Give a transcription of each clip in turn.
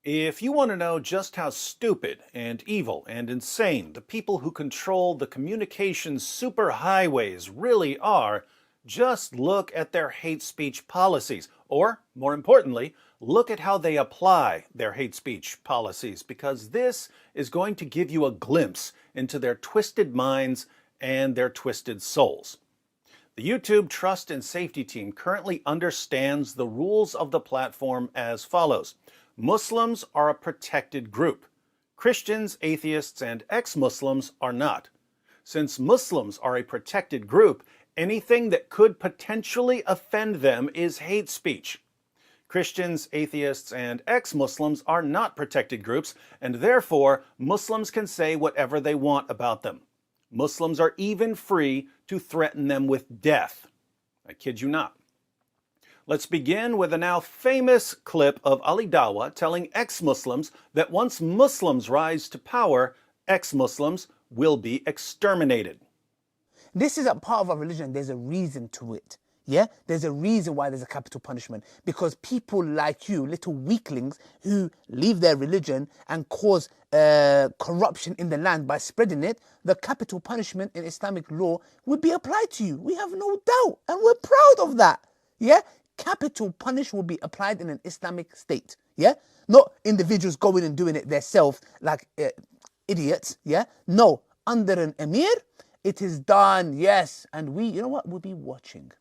If you want to know just how stupid and evil and insane the people who control the communications superhighways really are, just look at their hate speech policies. Or, more importantly, look at how they apply their hate speech policies, because this is going to give you a glimpse into their twisted minds and their twisted souls. The YouTube Trust and Safety Team currently understands the rules of the platform as follows. Muslims are a protected group. Christians, atheists, and ex-Muslims are not. Since Muslims are a protected group, anything that could potentially offend them is hate speech. Christians, atheists, and ex-Muslims are not protected groups, and therefore Muslims can say whatever they want about them. Muslims are even free to threaten them with death. I kid you not. Let's begin with a now famous clip of Ali Dawah telling ex-Muslims that once Muslims rise to power, ex-Muslims will be exterminated. This is a part of our religion. There's a reason to it. Yeah? There's a reason why there's a capital punishment. Because people like you, little weaklings, who leave their religion and cause corruption in the land by spreading it, the capital punishment in Islamic law would be applied to you. We have no doubt. And we're proud of that. Yeah? Capital punishment will be applied in an Islamic state. Yeah? Not individuals going and doing it themselves like idiots. Yeah? No. Under an emir, it is done. Yes. And we, you know what? We'll be watching.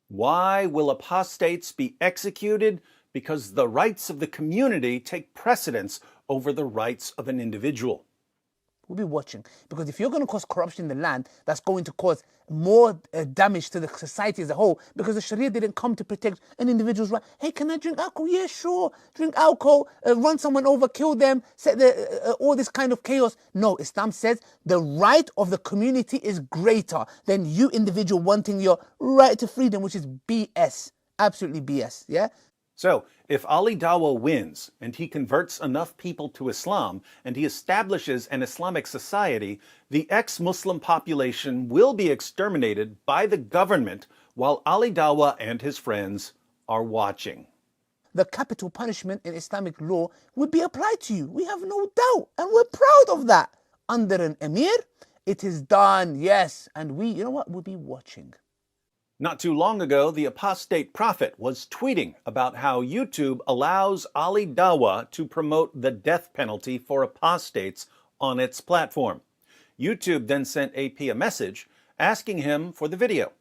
Why will apostates be executed? Because the rights of the community take precedence over the rights of an individual. We'll be watching. Because if you're going to cause corruption in the land, that's going to cause more damage to the society as a whole. Because the Sharia didn't come to protect an individual's right. Hey, can I drink alcohol? Yeah, sure. Drink alcohol, run someone over, kill them, set all this kind of chaos. No, Islam says the right of the community is greater than you individual wanting your right to freedom, which is BS. Absolutely BS. Yeah? So, if Ali Dawah wins and he converts enough people to Islam and he establishes an Islamic society, the ex-Muslim population will be exterminated by the government while Ali Dawah and his friends are watching. The capital punishment in Islamic law would be applied to you. We have no doubt. And we're proud of that. Under an emir, it is done. Yes. And we, you know what? We'll be watching. Not too long ago, the apostate prophet was tweeting about how YouTube allows Ali Dawah to promote the death penalty for apostates on its platform. YouTube then sent AP a message asking him for the video.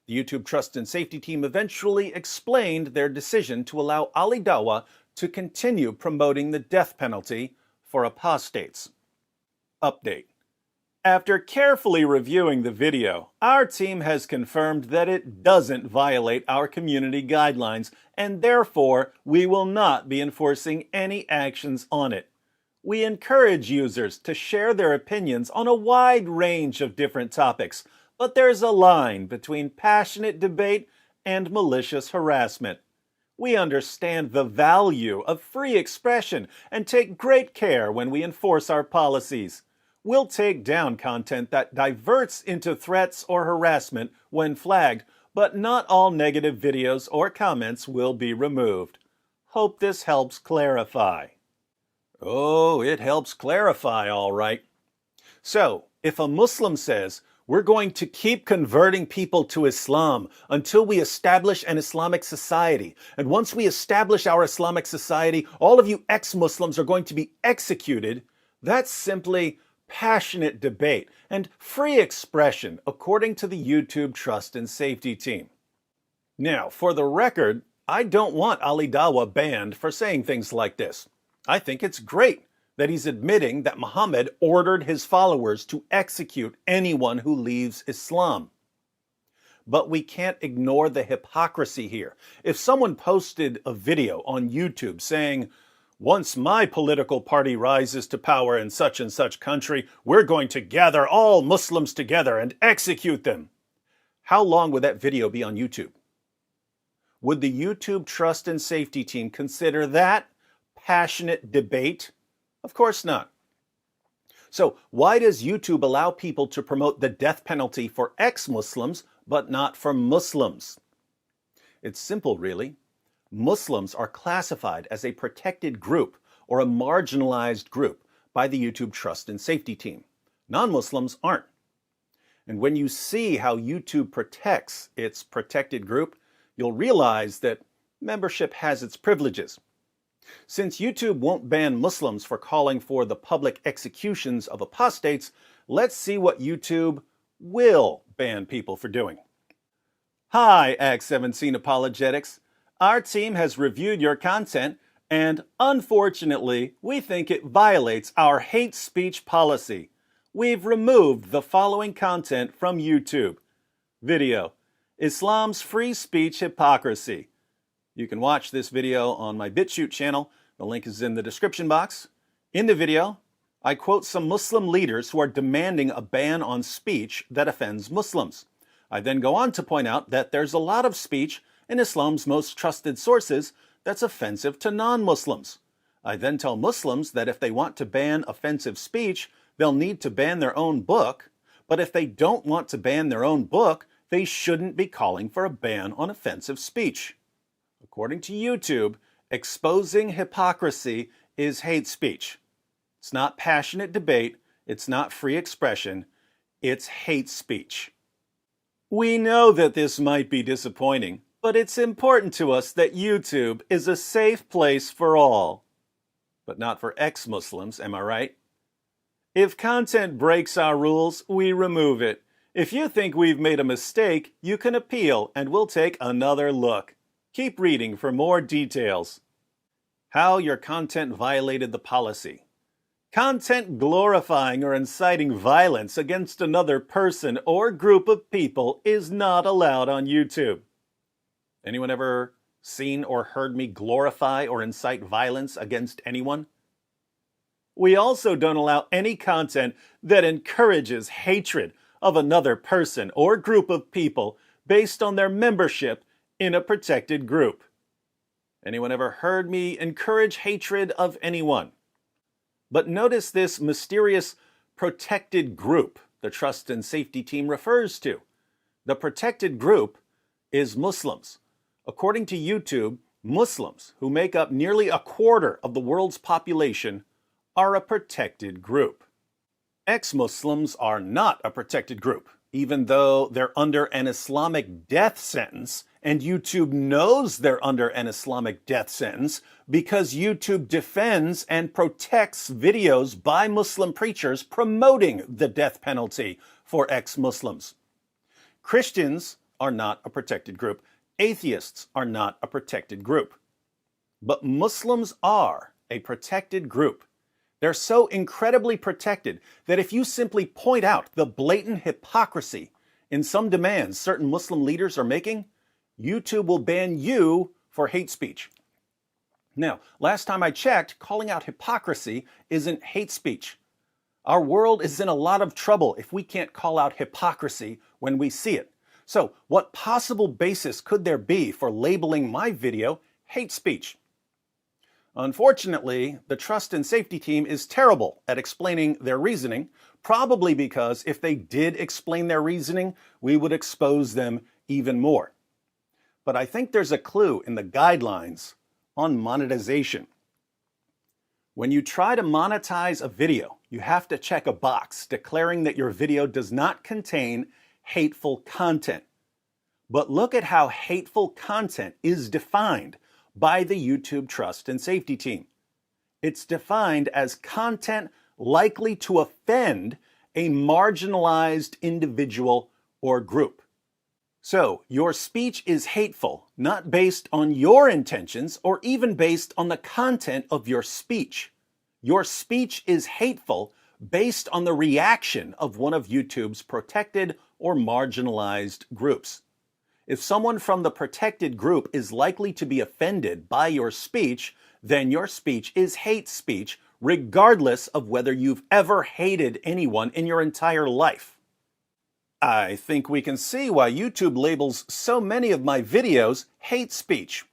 The YouTube Trust and Safety Team eventually explained their decision to allow Ali Dawah to continue promoting the death penalty for apostates. Update. After carefully reviewing the video, our team has confirmed that it doesn't violate our community guidelines, and therefore we will not be enforcing any actions on it. We encourage users to share their opinions on a wide range of different topics, but there's a line between passionate debate and malicious harassment. We understand the value of free expression and take great care when we enforce our policies. We'll take down content that diverts into threats or harassment when flagged, but not all negative videos or comments will be removed. Hope this helps clarify. Oh, it helps clarify, all right. So, if a Muslim says, we're going to keep converting people to Islam until we establish an Islamic society, and once we establish our Islamic society, all of you ex-Muslims are going to be executed, that's simply passionate debate and free expression, according to the YouTube Trust and Safety Team. Now, for the record, I don't want Ali Dawah banned for saying things like this. I think it's great that he's admitting that Muhammad ordered his followers to execute anyone who leaves Islam. But we can't ignore the hypocrisy here. If someone posted a video on YouTube saying, once my political party rises to power in such and such country, we're going to gather all Muslims together and execute them. How long would that video be on YouTube? Would the YouTube Trust and Safety Team consider that passionate debate? Of course not. So why does YouTube allow people to promote the death penalty for ex-Muslims, but not for Muslims? It's simple, really. Muslims are classified as a protected group, or a marginalized group by the YouTube Trust and Safety Team. Non-Muslims aren't. And when you see how YouTube protects its protected group, you'll realize that membership has its privileges. Since YouTube won't ban Muslims for calling for the public executions of apostates, let's see what YouTube will ban people for doing. Hi, Acts 17 Apologetics. Our team has reviewed your content, and unfortunately, we think it violates our hate speech policy. We've removed the following content from YouTube. Video: Islam's free speech hypocrisy. You can watch this video on my BitChute channel. The link is in the description box. In the video, I quote some Muslim leaders who are demanding a ban on speech that offends Muslims. I then go on to point out that there's a lot of speech in Islam's most trusted sources that's offensive to non-Muslims. I then tell Muslims that if they want to ban offensive speech, they'll need to ban their own book. But if they don't want to ban their own book, they shouldn't be calling for a ban on offensive speech. According to YouTube, exposing hypocrisy is hate speech. It's not passionate debate. It's not free expression. It's hate speech. We know that this might be disappointing, but it's important to us that YouTube is a safe place for all. But not for ex-Muslims, am I right? If content breaks our rules, we remove it. If you think we've made a mistake, you can appeal and we'll take another look. Keep reading for more details. How your content violated the policy. Content glorifying or inciting violence against another person or group of people is not allowed on YouTube. Anyone ever seen or heard me glorify or incite violence against anyone? We also don't allow any content that encourages hatred of another person or group of people based on their membership in a protected group. Anyone ever heard me encourage hatred of anyone? But notice this mysterious protected group the Trust and Safety Team refers to. The protected group is Muslims. According to YouTube, Muslims, who make up nearly a quarter of the world's population, are a protected group. Ex-Muslims are not a protected group, even though they're under an Islamic death sentence, and YouTube knows they're under an Islamic death sentence because YouTube defends and protects videos by Muslim preachers promoting the death penalty for ex-Muslims. Christians are not a protected group. Atheists are not a protected group. But Muslims are a protected group. They're so incredibly protected that if you simply point out the blatant hypocrisy in some demands certain Muslim leaders are making, YouTube will ban you for hate speech. Now, last time I checked, calling out hypocrisy isn't hate speech. Our world is in a lot of trouble if we can't call out hypocrisy when we see it. So, what possible basis could there be for labeling my video hate speech? Unfortunately, the Trust and Safety Team is terrible at explaining their reasoning, probably because if they did explain their reasoning, we would expose them even more. But I think there's a clue in the guidelines on monetization. When you try to monetize a video, you have to check a box declaring that your video does not contain hateful content. But look at how hateful content is defined by the YouTube Trust and Safety Team. It's defined as content likely to offend a marginalized individual or group. So, your speech is hateful, not based on your intentions or even based on the content of your speech. Your speech is hateful based on the reaction of one of YouTube's protected or marginalized groups. If someone from the protected group is likely to be offended by your speech, then your speech is hate speech, regardless of whether you've ever hated anyone in your entire life. I think we can see why YouTube labels so many of my videos hate speech.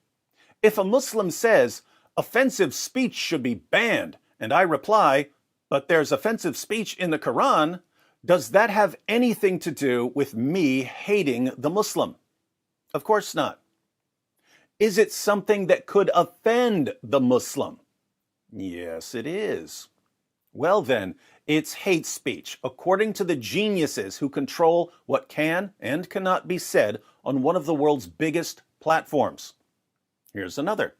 If a Muslim says, offensive speech should be banned, and I reply, but there's offensive speech in the Quran, does that have anything to do with me hating the Muslim? Of course not. Is it something that could offend the Muslim? Yes, it is. Well, then, it's hate speech, according to the geniuses who control what can and cannot be said on one of the world's biggest platforms. Here's another.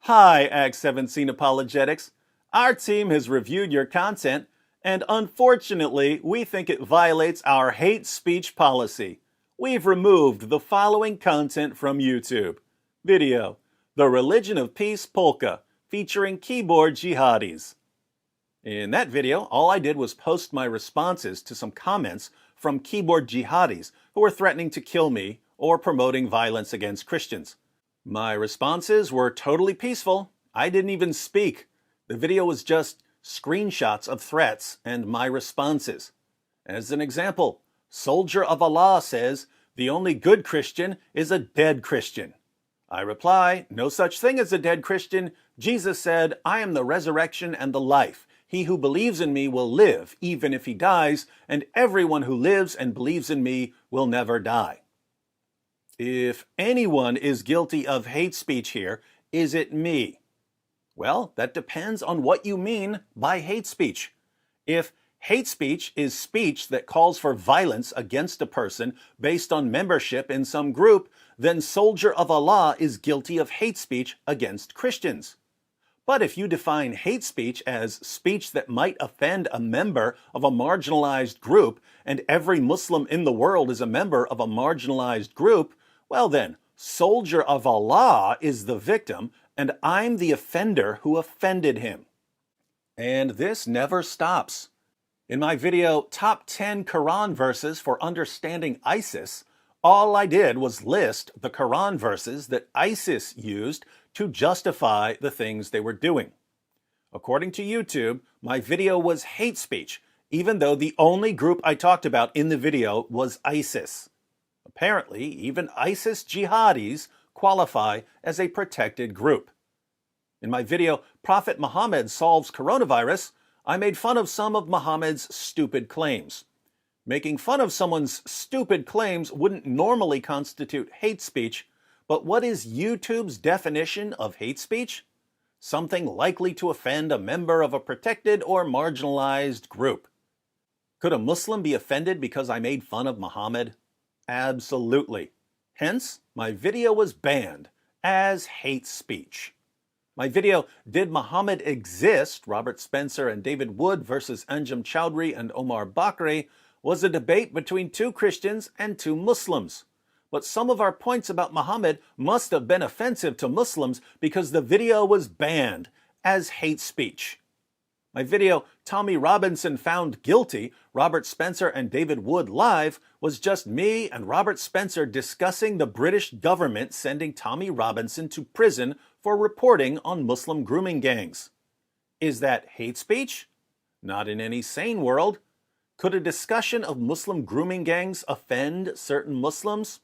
Hi, Act 17 Apologetics. Our team has reviewed your content, and unfortunately, we think it violates our hate speech policy. We've removed the following content from YouTube. Video, The Religion of Peace Polka, featuring keyboard jihadis. In that video, all I did was post my responses to some comments from keyboard jihadis who were threatening to kill me or promoting violence against Christians. My responses were totally peaceful. I didn't even speak. The video was just screenshots of threats and my responses. As an example, Soldier of Allah says, "The only good Christian is a dead Christian." I reply, "No such thing as a dead Christian. Jesus said, 'I am the resurrection and the life. He who believes in me will live, even if he dies, and everyone who lives and believes in me will never die.'" If anyone is guilty of hate speech here, is it me? Well, that depends on what you mean by hate speech. If hate speech is speech that calls for violence against a person based on membership in some group, then Soldier of Allah is guilty of hate speech against Christians. But if you define hate speech as speech that might offend a member of a marginalized group, and every Muslim in the world is a member of a marginalized group, well then, Soldier of Allah is the victim, and I'm the offender who offended him. And this never stops. In my video, Top 10 Quran Verses for Understanding ISIS, all I did was list the Quran verses that ISIS used to justify the things they were doing. According to YouTube, my video was hate speech, even though the only group I talked about in the video was ISIS. Apparently, even ISIS jihadis qualify as a protected group. In my video, Prophet Muhammad Solves Coronavirus, I made fun of some of Muhammad's stupid claims. Making fun of someone's stupid claims wouldn't normally constitute hate speech, but what is YouTube's definition of hate speech? Something likely to offend a member of a protected or marginalized group. Could a Muslim be offended because I made fun of Muhammad? Absolutely. Hence, my video was banned as hate speech. My video, Did Muhammad Exist? Robert Spencer and David Wood versus Anjem Choudhury and Omar Bakri, was a debate between two Christians and two Muslims. But some of our points about Muhammad must have been offensive to Muslims because the video was banned as hate speech. My video, Tommy Robinson Found Guilty, Robert Spencer and David Wood Live, was just me and Robert Spencer discussing the British government sending Tommy Robinson to prison for reporting on Muslim grooming gangs. Is that hate speech? Not in any sane world. Could a discussion of Muslim grooming gangs offend certain Muslims?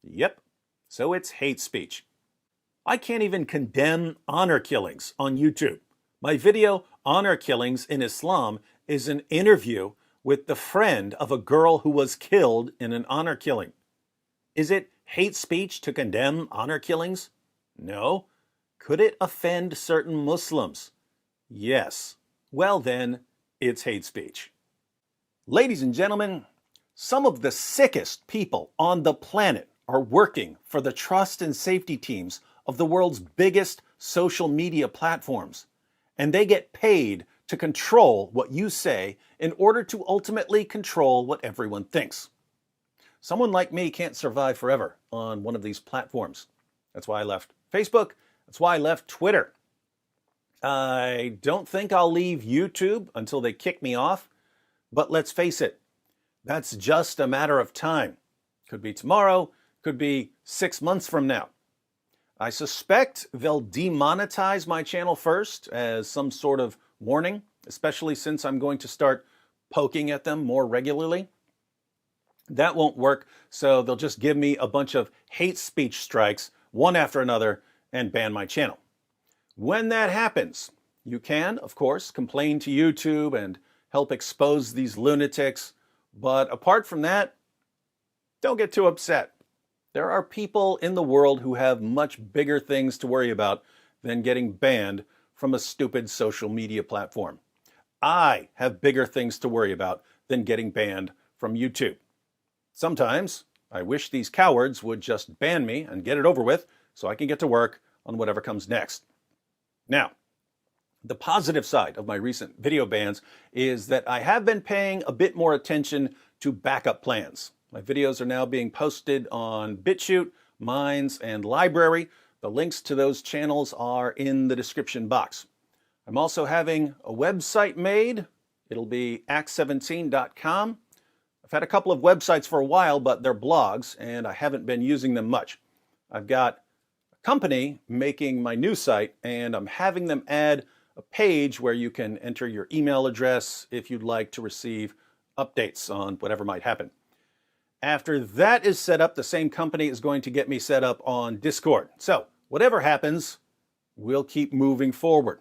Yep, so it's hate speech. I can't even condemn honor killings on YouTube. My video, Honor Killings in Islam, is an interview with the friend of a girl who was killed in an honor killing. Is it hate speech to condemn honor killings? No. Could it offend certain Muslims? Yes. Well then, it's hate speech. Ladies and gentlemen, some of the sickest people on the planet are working for the trust and safety teams of the world's biggest social media platforms. And they get paid to control what you say in order to ultimately control what everyone thinks. Someone like me can't survive forever on one of these platforms. That's why I left Facebook. That's why I left Twitter. I don't think I'll leave YouTube until they kick me off. But let's face it, that's just a matter of time. Could be tomorrow, could be 6 months from now. I suspect they'll demonetize my channel first as some sort of warning, especially since I'm going to start poking at them more regularly. That won't work, so they'll just give me a bunch of hate speech strikes, one after another, and ban my channel. When that happens, you can, of course, complain to YouTube and help expose these lunatics, but apart from that, don't get too upset. There are people in the world who have much bigger things to worry about than getting banned from a stupid social media platform. I have bigger things to worry about than getting banned from YouTube. Sometimes I wish these cowards would just ban me and get it over with so I can get to work on whatever comes next. Now, the positive side of my recent video bans is that I have been paying a bit more attention to backup plans. My videos are now being posted on BitChute, Minds, and Library. The links to those channels are in the description box. I'm also having a website made. It'll be act17.com. I've had a couple of websites for a while, but they're blogs, and I haven't been using them much. I've got a company making my new site, and I'm having them add a page where you can enter your email address if you'd like to receive updates on whatever might happen. After that is set up, the same company is going to get me set up on Discord. So whatever happens, we'll keep moving forward.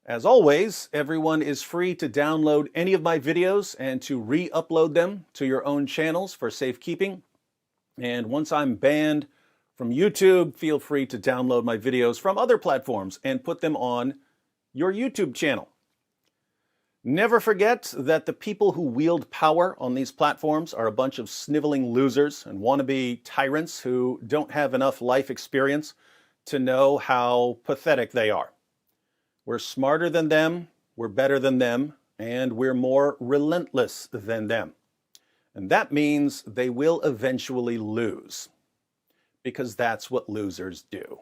As always, everyone is free to download any of my videos and to re-upload them to your own channels for safekeeping. And once I'm banned from YouTube, feel free to download my videos from other platforms and put them on your YouTube channel. Never forget that the people who wield power on these platforms are a bunch of sniveling losers and wannabe tyrants who don't have enough life experience to know how pathetic they are. We're smarter than them, we're better than them, and we're more relentless than them. And that means they will eventually lose, because that's what losers do.